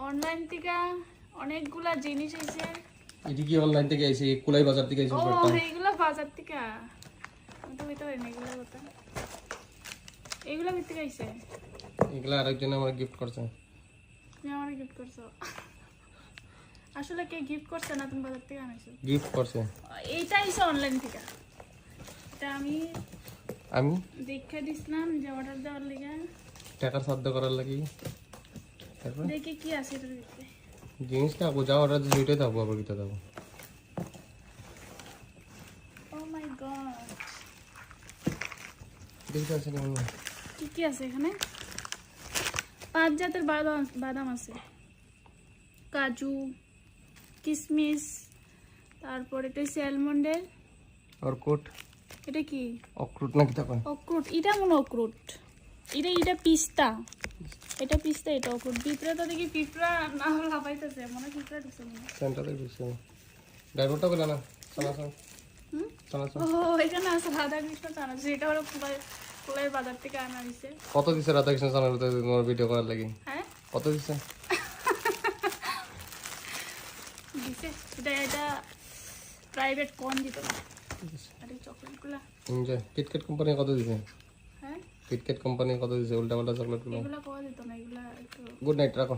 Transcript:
Online থেকে অনেকগুলা জিনিস আইছে। এটি কি অনলাইন থেকে আইছে? কুলাই বাজার থেকে আইছে ও ব্যাপারটা। এইগুলা বাজার থেকে। আমি তো বুঝতে পারিনি এগুলা কথা। এগুলা কোথা থেকে আইছে? এগুলা আরেকজন আমার গিফট করছে। তুমি আমারে গিফট করছো। আসলে কে গিফট করছে না তুমি বাজার থেকে আনাইছো? গিফট করছে। এইটা আইছে অনলাইন থেকে। এটা আমি দেখে দিছিলাম যে অর্ডার দেওয়ার লাগি। টাকার সাধ্য করার লাগি। তারপর দেখি কি আছে এটার ভিতরে। জিনিসটা যা অর্ডার দিছি ওইটাই থাকবো, আবার কিটা থাকবো। ও মাই গড। দেখতে আছে কেমন? কি কি আছে এখানে? 5 জাতের বাদাম আছে, কাজু, কিশমিশ, তারপর এটা হচ্ছে অ্যালমন্ডের। অর্কুট। এটা কি? অক্রুট নাকি তা কয়? অক্রুট। এটা মনে অক্রুট। এটা পিস্তা। এটা পিস্তা, এটা অক্রুট। ভিতরে তো দেখি পিঁপড়া না লাফাইতেছে, মনে পিঁপড়া ঢুকছে মনে। সেন্টারে দিছে। ড্রাইভারটা কইলা না? চালাছান। হুম? চালাছান। ও এখানে আছে রাধাকৃষ্ণ চানা। এটা হলো কুলাই বাজার থেকে আনা হয়েছে। কত দিছে রাধাকৃষ্ণ চ্যানেলে তোমার ভিডিও করার লাগি? হ্যাঁ কত দিছে? দিছে। এটা প্রাইভেট কোন দিত না। আর এই চকলেটগুলা এনজয়। কিটক্যাট কোম্পানি কত দিছে? হ্যাঁ কিটক্যাট কোম্পানি কত দিছে? উল্টা পাল্টা চকলেটগুলো। এগুলা কোয়া দিত না, এগুলা একটু গুড নাইট, রাখো।